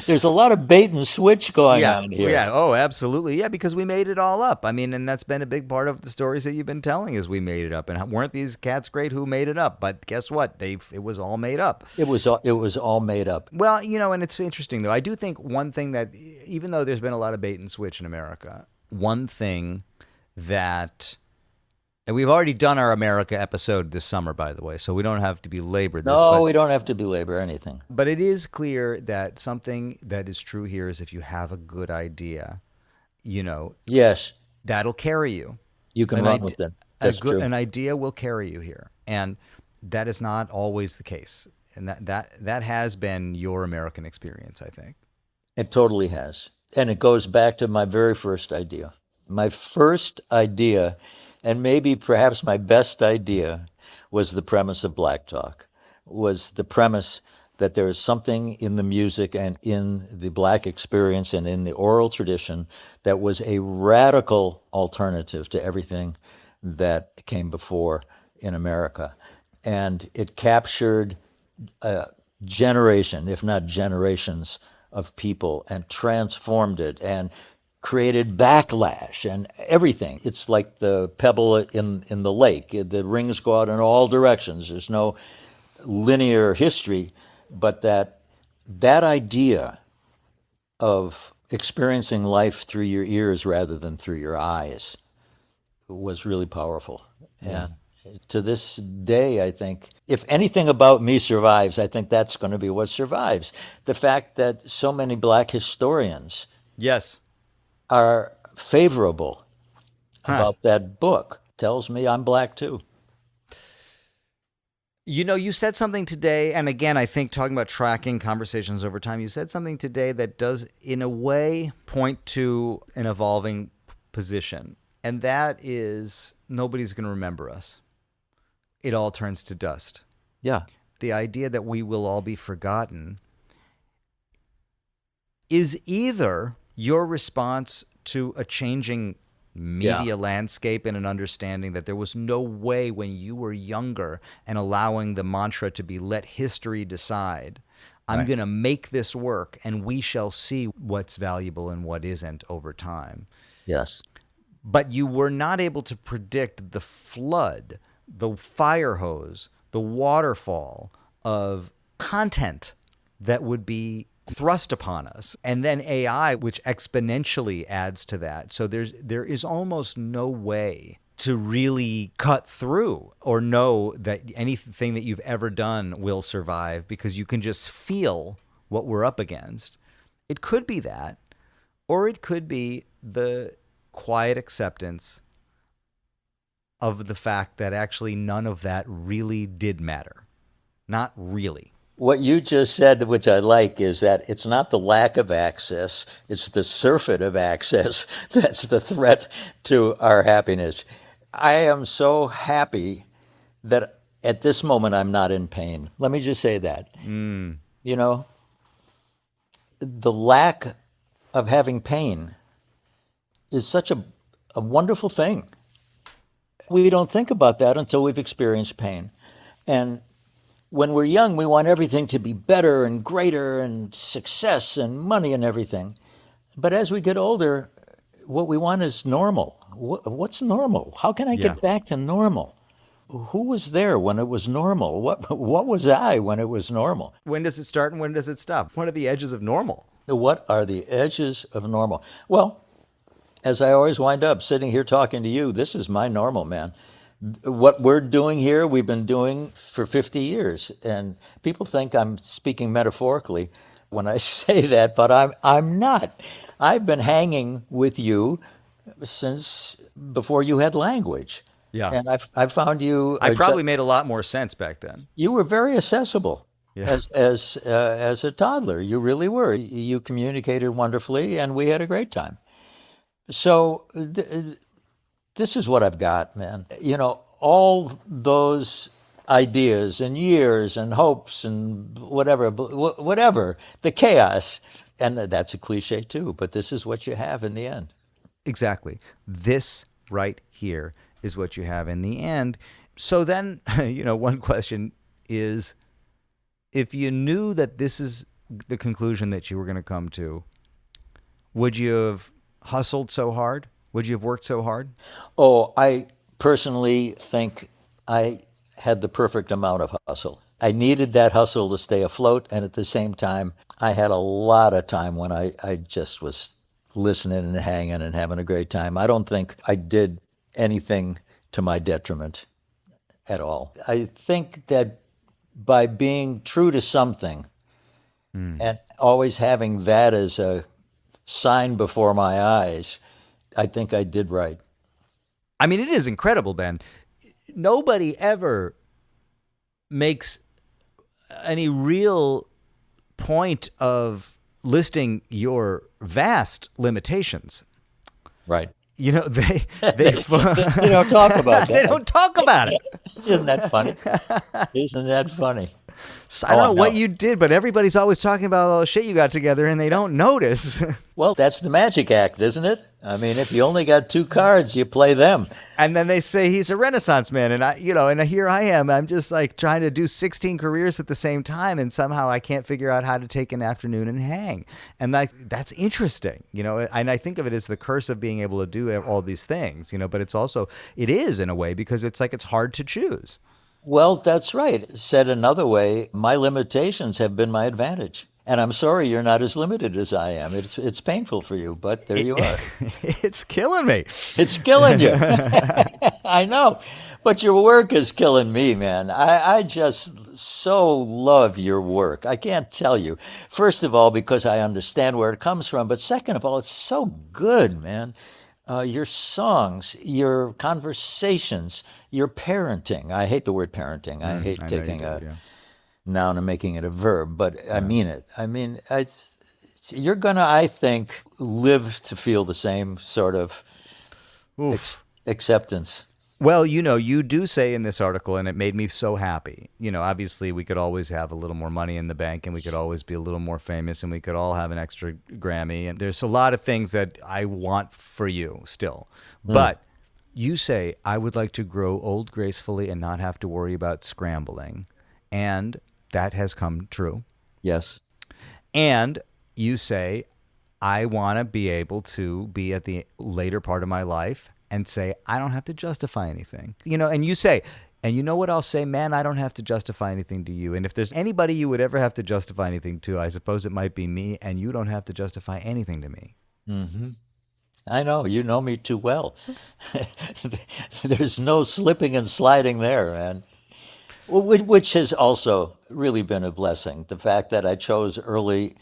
There's a lot of bait and switch going on here. Yeah. Oh, absolutely. Yeah, because we made it all up. I mean, and that's been a big part of the stories that you've been telling is we made it up. And weren't these cats great who made it up? But guess what? It was all made up. It was all made up. Well, and it's interesting, though. I do think one thing that, even though there's been a lot of bait and switch in America, one thing that... And we've already done our America episode this summer, by the way, so we don't have to belabor this. No, we don't have to belabor anything. But it is clear that something that is true here is if you have a good idea, yes, that'll carry you. You can run with it. That's true. An idea will carry you here, and that is not always the case. And that has been your American experience, I think. It totally has, and it goes back to my very first idea. My first idea And maybe perhaps my best idea was the premise of Black Talk, was the premise that there is something in the music and in the Black experience and in the oral tradition that was a radical alternative to everything that came before in America. And it captured a generation, if not generations, of people and transformed it and created backlash and everything. It's like the pebble in the lake. The rings go out in all directions. There's no linear history, but that idea of experiencing life through your ears rather than through your eyes was really powerful. And to this day, I think, if anything about me survives, I think that's going to be what survives. The fact that so many Black historians Yes. are favorable Huh. about that book tells me I'm Black too. You know, you said something today, and again, I think talking about tracking conversations over time, you said something today that does, in a way, point to an evolving position. And that is, nobody's going to remember us. It all turns to dust. Yeah. The idea that we will all be forgotten is either your response to a changing media landscape and an understanding that there was no way when you were younger and allowing the mantra to be let history decide. I'm going to make this work and we shall see what's valuable and what isn't over time. Yes. But you were not able to predict the flood, the fire hose, the waterfall of content that would be thrust upon us. And then AI, which exponentially adds to that. So there is almost no way to really cut through or know that anything that you've ever done will survive, because you can just feel what we're up against. It could be that, or it could be the quiet acceptance of the fact that actually none of that really did matter. Not really. What you just said, which I like, is that it's not the lack of access, it's the surfeit of access that's the threat to our happiness. I am so happy that at this moment I'm not in pain. Let me just say that. You know, the lack of having pain is such a wonderful thing. We don't think about that until we've experienced pain. And when we're young, we want everything to be better and greater and success and money and everything. But as we get older, what we want is normal. What's normal? How can I get back to normal? Who was there when it was normal? What was I when it was normal? When does it start and when does it stop? What are the edges of normal? What are the edges of normal? Well, as I always wind up sitting here talking to you, this is my normal, man. What we're doing here, we've been doing for 50 years. And people think I'm speaking metaphorically when I say that, but I'm not. I've been hanging with you since before you had language. Yeah. And I've found you. I probably made a lot more sense back then. You were very accessible. Yeah. As a toddler. You really were. You communicated wonderfully, and we had a great time. So this is what I've got, man. You know, all those ideas and years and hopes and whatever, the chaos. And that's a cliche too, but this is what you have in the end. Exactly. This right here is what you have in the end. So then, you know, one question is, if you knew that this is the conclusion that you were going to come to, would you have hustled so hard? Would you have worked so hard? Oh, I personally think I had the perfect amount of hustle. I needed that hustle to stay afloat, and at the same time, I had a lot of time when I just was listening and hanging and having a great time. I don't think I did anything to my detriment at all. I think that by being true to something and always having that as a sign before my eyes, I think I did right. I mean, it is incredible, Ben. Nobody ever makes any real point of listing your vast limitations. Right. You know, they They don't talk about they that. don't talk about it. Isn't that funny? Isn't that funny? So I don't know what no. you did, but everybody's always talking about all the shit you got together, and they don't notice. Well, that's the magic act, isn't it? I mean, if you only got 2 cards, you play them. And then they say he's a Renaissance man, and and here I am. I'm just like trying to do 16 careers at the same time, and somehow I can't figure out how to take an afternoon and hang. And that's interesting, And I think of it as the curse of being able to do all these things, But it is in a way because it's like it's hard to choose. Well, that's right. Said another way, my limitations have been my advantage. And I'm sorry you're not as limited as I am. It's painful for you, but there you are. It's killing me. It's killing you. I know. But your work is killing me, man. I just so love your work. I can't tell you. First of all, because I understand where it comes from. But second of all, it's so good, man. Your songs, your conversations, your parenting. I hate the word parenting. I hate taking a noun and making it a verb, but I mean it. I mean, you're going to, I think, live to feel the same sort of acceptance. Well, you do say in this article, and it made me so happy. Obviously, we could always have a little more money in the bank, and we could always be a little more famous, and we could all have an extra Grammy. And there's a lot of things that I want for you still. But you say, I would like to grow old gracefully and not have to worry about scrambling. And that has come true. Yes. And you say, I want to be able to be at the later part of my life and say, I don't have to justify anything. And you say, and you know what I'll say, man, I don't have to justify anything to you. And if there's anybody you would ever have to justify anything to, I suppose it might be me, and you don't have to justify anything to me. Mm-hmm. I know. You know me too well. There's no slipping and sliding there, man. Which has also really been a blessing. The fact that I chose early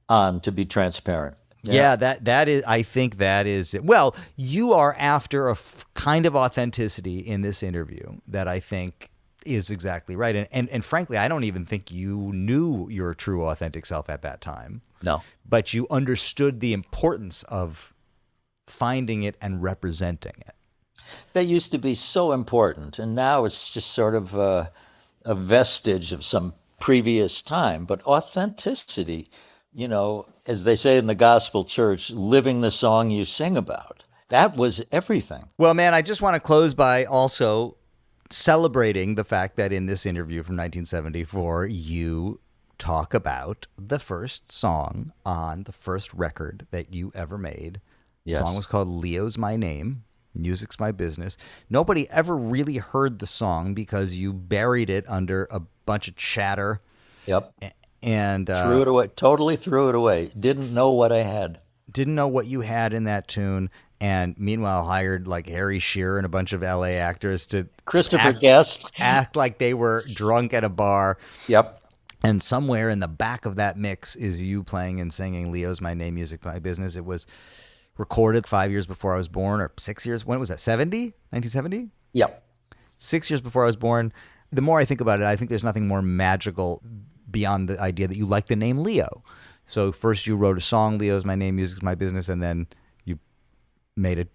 on to be transparent. Yeah, that is. I think that is. Well, you are after a kind of authenticity in this interview that I think is exactly right. And frankly, I don't even think you knew your true authentic self at that time. No. But you understood the importance of finding it and representing it. That used to be so important, and now it's just sort of a vestige of some previous time. But authenticity, as they say in the gospel church, living the song you sing about, that was everything. Well, man, I just want to close by also celebrating the fact that in this interview from 1974, you talk about the first song on the first record that you ever made. Yes. The song was called Leo's My Name. Music's My Business. Nobody ever really heard the song because you buried it under a bunch of chatter. Yep. And threw it away. Totally threw it away. Didn't know what I had. Didn't know what you had in that tune. And meanwhile, hired like Harry Shearer and a bunch of LA actors to Christopher Guest act like they were drunk at a bar. Yep. And somewhere in the back of that mix is you playing and singing Leo's My Name, Music My Business. It was recorded 5 years before I was born, or 6 years. When was that? 1970? Yep. 6 years before I was born. The more I think about it, I think there's nothing more magical beyond the idea that you like the name Leo. So first you wrote a song, Leo's My Name, Music's My Business, and then you made a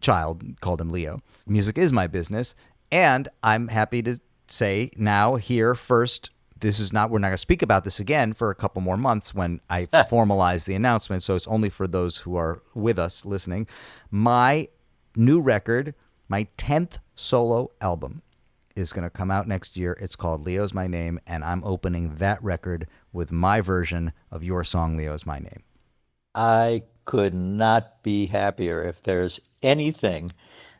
child, called him Leo. Music is my business. And I'm happy to say now here first, we're not going to speak about this again for a couple more months when I formalize the announcement. So it's only for those who are with us listening. My new record, my 10th solo album, is going to come out next year. It's called Leo's My Name, and I'm opening that record with my version of your song, Leo's My Name. I could not be happier. If there's anything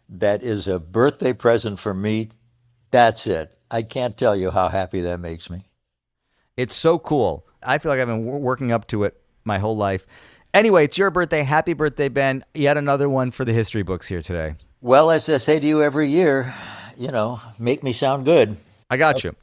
that is a birthday present for me, that's it. I can't tell you how happy that makes me. It's so cool. I feel like I've been working up to it my whole life. Anyway, it's your birthday. Happy birthday, Ben. Yet another one for the history books here today. Well, as I say to you every year, make me sound good. I got you.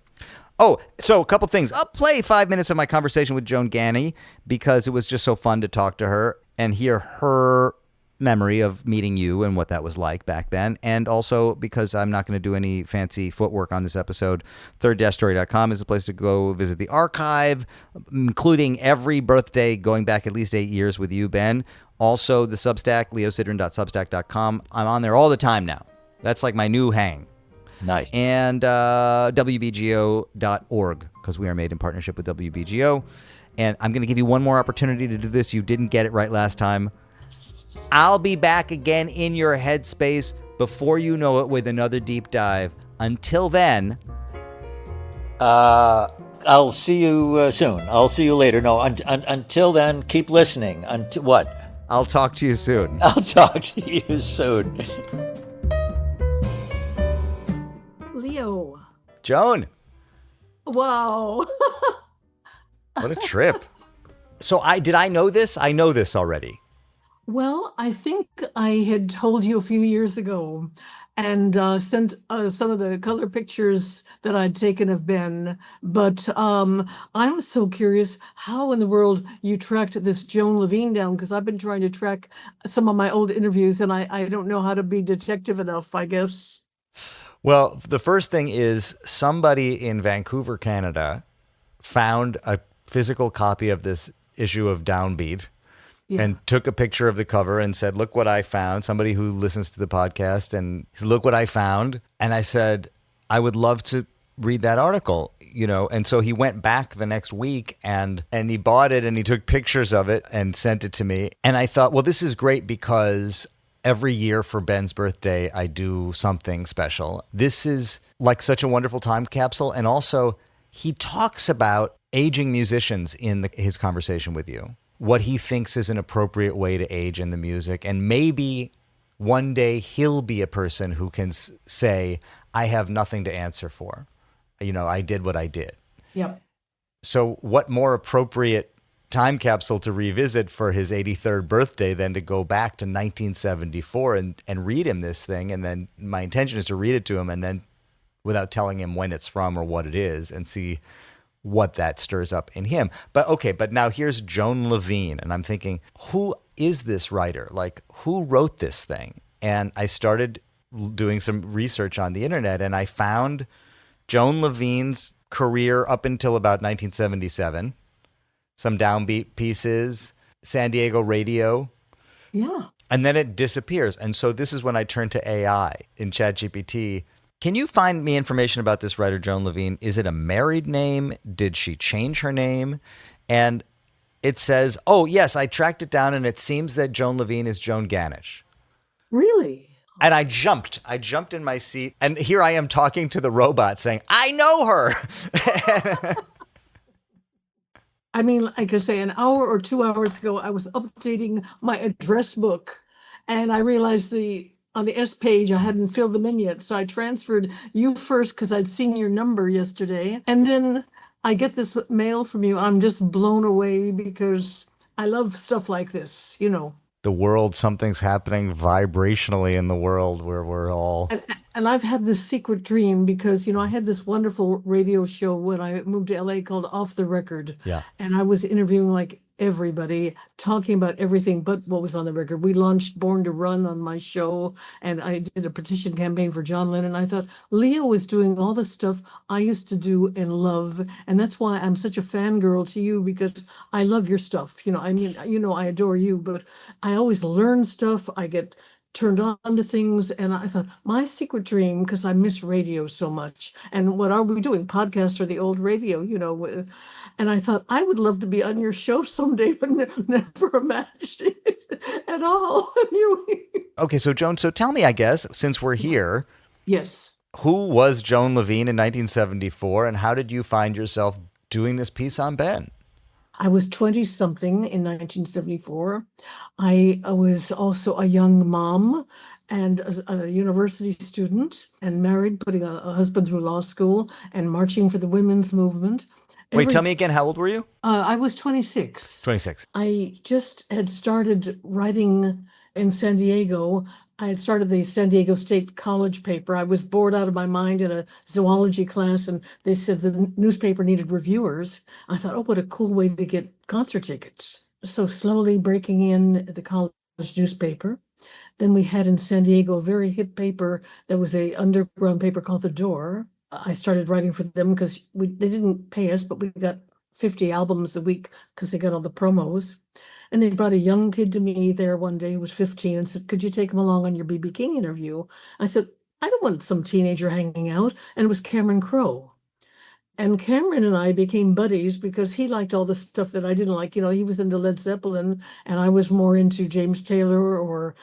Oh, so a couple things. I'll play 5 minutes of my conversation with Joan Ganny because it was just so fun to talk to her and hear her memory of meeting you and what that was like back then. And also because I'm not going to do any fancy footwork on this episode, third-story.com is a place to go visit the archive, including every birthday going back at least 8 years with you, Ben. Also the Substack, leosidran.substack.com. I'm on there all the time now. That's like my new hang. Nice. And WBGO.org, because we are made in partnership with WBGO. And I'm going to give you one more opportunity to do this. You didn't get it right last time. I'll be back again in your headspace before you know it with another deep dive. Until then, I'll see you soon. I'll see you later. No, until then, keep listening. Until what? I'll talk to you soon. I'll talk to you soon. Leo. Joan. Wow. What a trip. So did I know this? I know this already. Well, I think I had told you a few years ago and sent some of the color pictures that I'd taken of Ben. But I'm so curious how in the world you tracked this Joan Levine down, because I've been trying to track some of my old interviews and I don't know how to be detective enough, I guess. Well, the first thing is somebody in Vancouver, Canada, found a physical copy of this issue of DownBeat. Yeah. And took a picture of the cover and said, look what I found. Somebody who listens to the podcast and said, look what I found. And I said, I would love to read that article, you know. And so he went back the next week and he bought it and he took pictures of it and sent it to me. And I thought, well, this is great because every year for Ben's birthday, I do something special. This is like such a wonderful time capsule. And also he talks about aging musicians in his conversation with you. What he thinks is an appropriate way to age in the music. And maybe one day he'll be a person who can say, I have nothing to answer for. You know, I did what I did. Yep. So what more appropriate time capsule to revisit for his 83rd birthday than to go back to 1974 and read him this thing. And then my intention is to read it to him and then without telling him when it's from or what it is and see what that stirs up in him. But okay, but now here's Joan Levine. And I'm thinking, who is this writer? Like, who wrote this thing? And I started doing some research on the internet and I found Joan Levine's career up until about 1977, some downbeat pieces, San Diego radio. Yeah. And then it disappears. And so this is when I turned to AI in ChatGPT. Can you find me information about this writer, Joan Levine? Is it a married name? Did she change her name? And it says, oh, yes, I tracked it down, and it seems that Joan Levine is Joan Ganish. Really? And I jumped in my seat, and here I am talking to the robot saying, I know her. I mean, like I say, an hour or 2 hours ago, I was updating my address book, and I realized on the S page, I hadn't filled them in yet. So I transferred you first because I'd seen your number yesterday. And then I get this mail from you. I'm just blown away because I love stuff like this, you know. The world, something's happening vibrationally in the world where we're all... And I've had this secret dream because, you know, I had this wonderful radio show when I moved to LA called Off the Record. Yeah. And I was interviewing like everybody, talking about everything but what was on the record. We launched Born to Run on my show, and I did a petition campaign for John Lennon. I thought Leo is doing all the stuff I used to do and love, and that's why I'm such a fangirl to you, because I love your stuff. You know, I mean, you know, I adore you, but I always learn stuff. I get turned on to things, and I thought my secret dream, because I miss radio so much, and what are we doing, podcasts or the old radio, you know, and I thought I would love to be on your show someday, but never imagined it at all. Okay, so Joan, so tell me, I guess, since we're here, Yes. who was Joan Levine in 1974, and how did you find yourself doing this piece on Ben? I was 20-something in 1974. I was also a young mom and a university student and married, putting a husband through law school and marching for the women's movement. Wait, tell me again, how old were you? I was 26. 26. I just had started writing in San Diego. I had started the San Diego State College paper. I was bored out of my mind in a zoology class, and they said the newspaper needed reviewers. I thought, oh, what a cool way to get concert tickets. So slowly breaking in at the college newspaper. Then we had in San Diego a very hip paper that was a underground paper called The Door. I started writing for them because they didn't pay us, but we got 50 albums a week because they got all the promos. And they brought a young kid to me there one day who was 15 and said, "Could you take him along on your BB King interview?" I said, "I don't want some teenager hanging out." And it was Cameron Crowe. And Cameron and I became buddies because he liked all the stuff that I didn't like. He was into Led Zeppelin, and I was more into James Taylor or,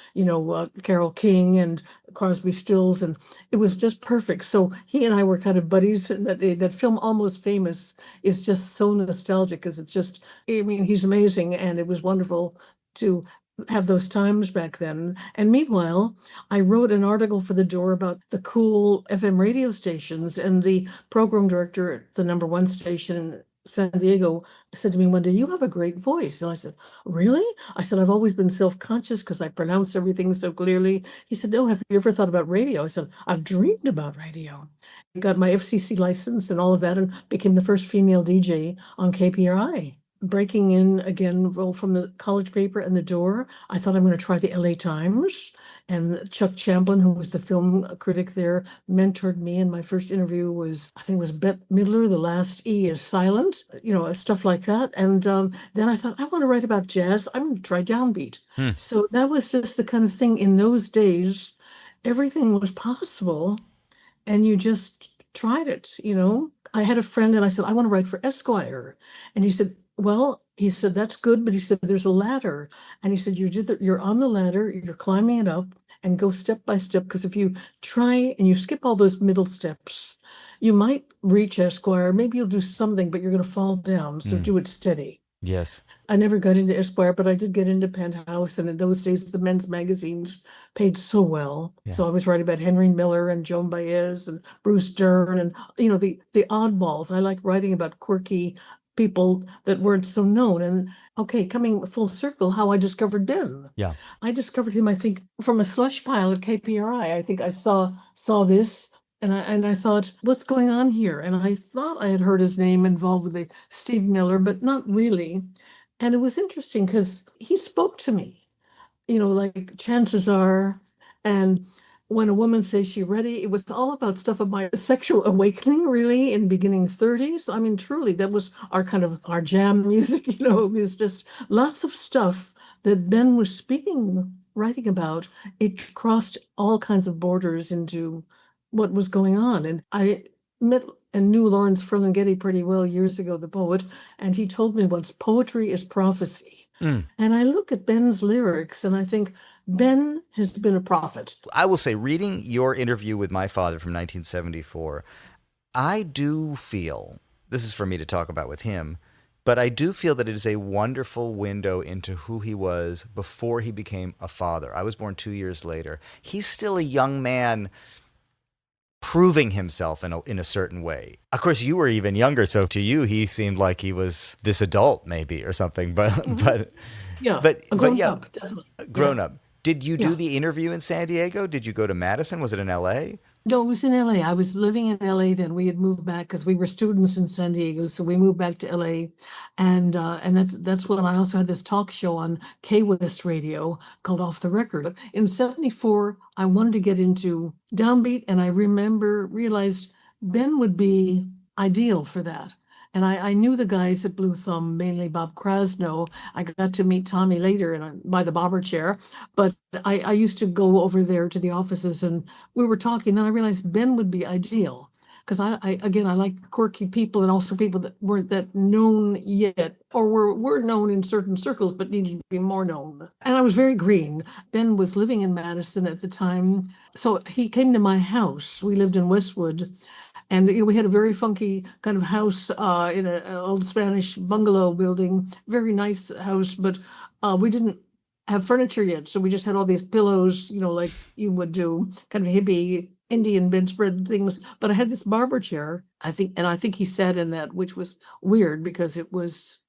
Carole King and Crosby, Stills, and it was just perfect. So he and I were kind of buddies. And that film, Almost Famous, is just so nostalgic because it's just, I mean, he's amazing, and it was wonderful to have those times back then. And meanwhile, I wrote an article for The Door about the cool FM radio stations, and the program director at the number one station in San Diego said to me one day, "You have a great voice." And I said, "Really?" I said, "I've always been self-conscious because I pronounce everything so clearly." He said, "No, have you ever thought about radio?" I said, "I've dreamed about radio." I got my FCC license and all of that and became the first female DJ on KPRI. Breaking in again, well, from the college paper and The Door, I thought I'm going to try the LA Times. And Chuck Champlin, who was the film critic there, mentored me. And my first interview was, I think it was Bette Midler, The Last E is Silent, stuff like that. And then I thought, I want to write about jazz. I'm going to try Downbeat. So that was just the kind of thing in those days. Everything was possible, and you just tried it. I had a friend and I said, "I want to write for Esquire." And he said, "Well," he said, "that's good." But he said, "There's a ladder." And he said, "You're on the ladder, you're climbing it up, and go step by step. Because if you try and you skip all those middle steps, you might reach Esquire. Maybe you'll do something, but you're going to fall down. So do it steady." Yes. I never got into Esquire, but I did get into Penthouse. And in those days, the men's magazines paid so well. Yeah. So I was writing about Henry Miller and Joan Baez and Bruce Dern and, the oddballs. I like writing about quirky people that weren't so known. And okay, coming full circle, how I discovered Ben. Yeah. I discovered him, I think, from a slush pile at KPRI. I think I saw this. And I thought, what's going on here? And I thought I had heard his name involved with the Steve Miller, but not really. And it was interesting because he spoke to me, like chances are. And when a woman says she's ready, it was all about stuff of my sexual awakening, really, in beginning 30s. I mean, truly, that was our jam music, it was just lots of stuff that Ben was writing about. It crossed all kinds of borders into what was going on. And I met and knew Lawrence Ferlinghetti pretty well years ago, the poet, and he told me once, poetry is prophecy. And I look at Ben's lyrics and I think Ben has been a prophet. I will say, reading your interview with my father from 1974, I do feel, this is for me to talk about with him, but I do feel that it is a wonderful window into who he was before he became a father. I was born 2 years later. He's still a young man proving himself in a certain way. Of course, you were even younger, so to you, he seemed like he was this adult, maybe, or something. But grown up, definitely. Grown up. Did you do the interview in San Diego? Did you go to Madison? Was it in L.A.? No, it was in LA. I was living in LA then. We had moved back because we were students in San Diego, so we moved back to LA, and that's when I also had this talk show on K West Radio called Off the Record. In '74, I wanted to get into Downbeat, and I realized Ben would be ideal for that. And I knew the guys at Blue Thumb, mainly Bob Krasno. I got to meet Tommy later by the bobber chair. But I used to go over there to the offices and we were talking. Then I realized Ben would be ideal. Because I like quirky people and also people that weren't that known yet or were known in certain circles but needed to be more known. And I was very green. Ben was living in Madison at the time. So he came to my house. We lived in Westwood. And we had a very funky kind of house in an old Spanish bungalow building, very nice house, but we didn't have furniture yet. So we just had all these pillows, like you would do, kind of hippie Indian bedspread things. But I had this barber chair, I think he sat in that, which was weird because it was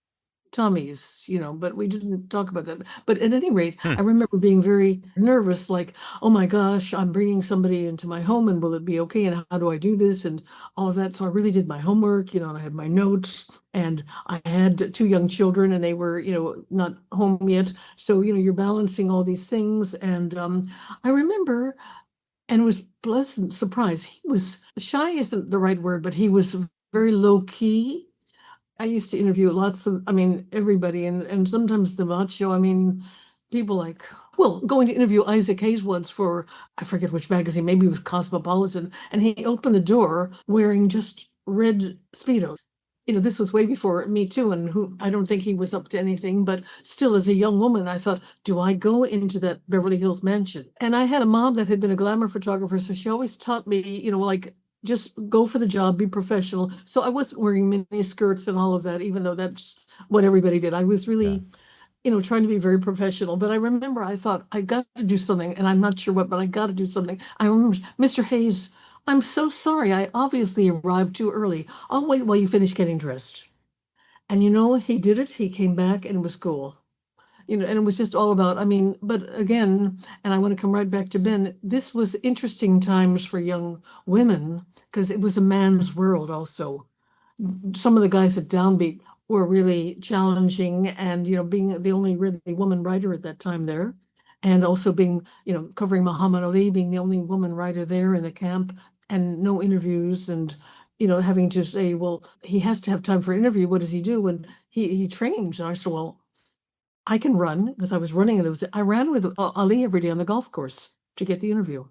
tummies, but we didn't talk about that. But at any rate, I remember being very nervous, like, oh my gosh, I'm bringing somebody into my home, and will it be okay? And how do I do this? And all of that. So I really did my homework, and I had my notes, and I had 2 young children, and they were, not home yet. So, you're balancing all these things. And I remember, and it was pleasant surprise. He was shy, isn't the right word, but he was very low key. I used to interview everybody, and sometimes the macho, people like, well, going to interview Isaac Hayes once for, I forget which magazine, maybe it was Cosmopolitan, and he opened the door wearing just red Speedos. This was way before Me Too, and I don't think he was up to anything, but still, as a young woman, I thought, do I go into that Beverly Hills mansion? And I had a mom that had been a glamour photographer, so she always taught me, just go for the job, be professional. So I wasn't wearing mini skirts and all of that, even though that's what everybody did. I was really, trying to be very professional. But I remember I thought, I got to do something, and I'm not sure what, but I got to do something. I remember, Mr. Hayes, I'm so sorry. I obviously arrived too early. I'll wait while you finish getting dressed. And he did it. He came back, and it was cool. And it was just all about, but again, and I want to come right back to Ben, this was interesting times for young women, because it was a man's world also. Some of the guys at DownBeat were really challenging, and, being the only really woman writer at that time there, and also being, covering Muhammad Ali, being the only woman writer there in the camp, and no interviews, and, having to say, well, he has to have time for an interview. What does he do? And he trains. And I said, well, I can run, because I was running, and I ran with Ali every day on the golf course to get the interview.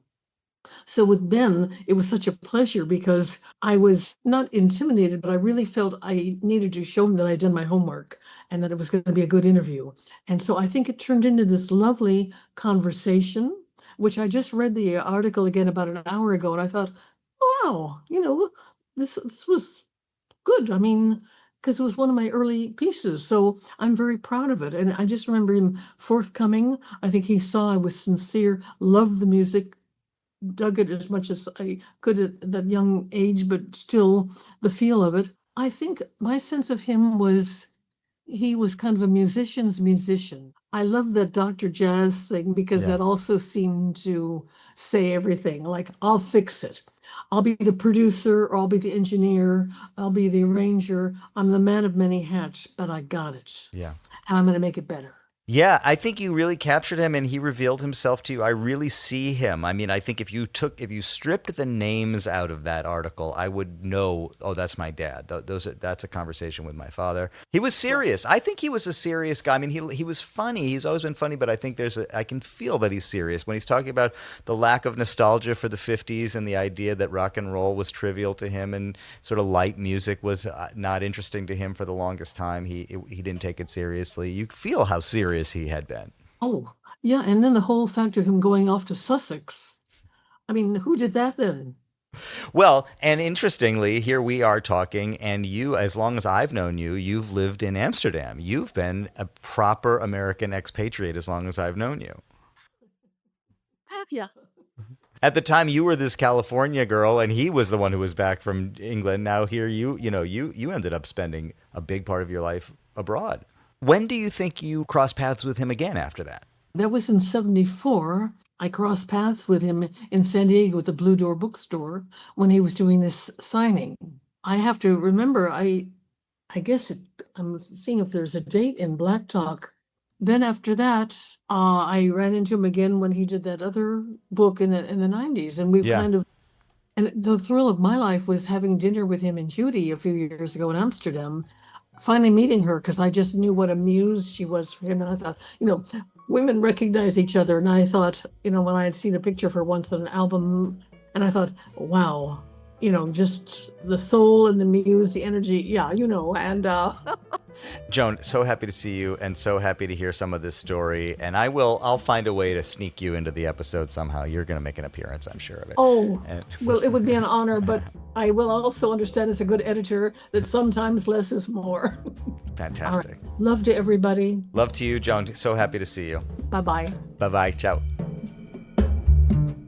So with Ben, it was such a pleasure, because I was not intimidated, but I really felt I needed to show him that I'd done my homework and that it was going to be a good interview. And so I think it turned into this lovely conversation, which I just read the article again about an hour ago, and I thought, wow, this was good. Because it was one of my early pieces. So I'm very proud of it. And I just remember him forthcoming. I think he saw I was sincere, loved the music, dug it as much as I could at that young age, but still the feel of it. I think my sense of him was, he was kind of a musician's musician. I love that Dr. Jazz thing, because that also seemed to say everything. Like, I'll fix it. I'll be the producer, or I'll be the engineer, I'll be the arranger. I'm the man of many hats, but I got it. Yeah. And I'm going to make it better. Yeah, I think you really captured him, and he revealed himself to you. I really see him. I think if you stripped the names out of that article, I would know, oh, that's my dad. That's a conversation with my father. He was serious. I think he was a serious guy. He was funny. He's always been funny, but I think I can feel that he's serious when he's talking about the lack of nostalgia for the 50s and the idea that rock and roll was trivial to him, and sort of light music was not interesting to him for the longest time. He didn't take it seriously. You feel how serious he had been. Oh, yeah. And then the whole fact of him going off to Sussex. Who did that then? Well, and interestingly, here we are talking, and you, as long as I've known you, you've lived in Amsterdam. You've been a proper American expatriate as long as I've known you. Yeah. At the time, you were this California girl, and he was the one who was back from England. Now here you ended up spending a big part of your life abroad. When do you think you crossed paths with him again after that? That was in 1974. I crossed paths with him in San Diego at the Blue Door bookstore when he was doing this signing. I have to remember, I guess I'm seeing if there's a date in Black Talk. Then after that, I ran into him again when he did that other book in the 90s. And and the thrill of my life was having dinner with him and Judy a few years ago in Amsterdam. Finally meeting her, because I just knew what a muse she was for him. And I thought, women recognize each other. And I thought, when I had seen a picture of her once on an album, and I thought, wow, just the soul and the muse, the energy. Yeah, and Joan, so happy to see you, and so happy to hear some of this story. And I'll find a way to sneak you into the episode somehow. You're going to make an appearance, I'm sure of it. Oh, well, it would be an honor, but I will also understand as a good editor that sometimes less is more. Fantastic. Right. Love to everybody. Love to you, Joan. So happy to see you. Bye-bye. Bye-bye. Ciao.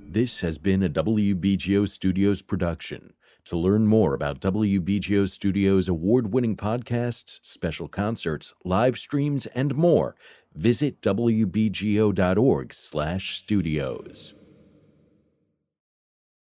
This has been a WBGO Studios production. To learn more about WBGO Studios' award-winning podcasts, special concerts, live streams, and more, visit wbgo.org/studios.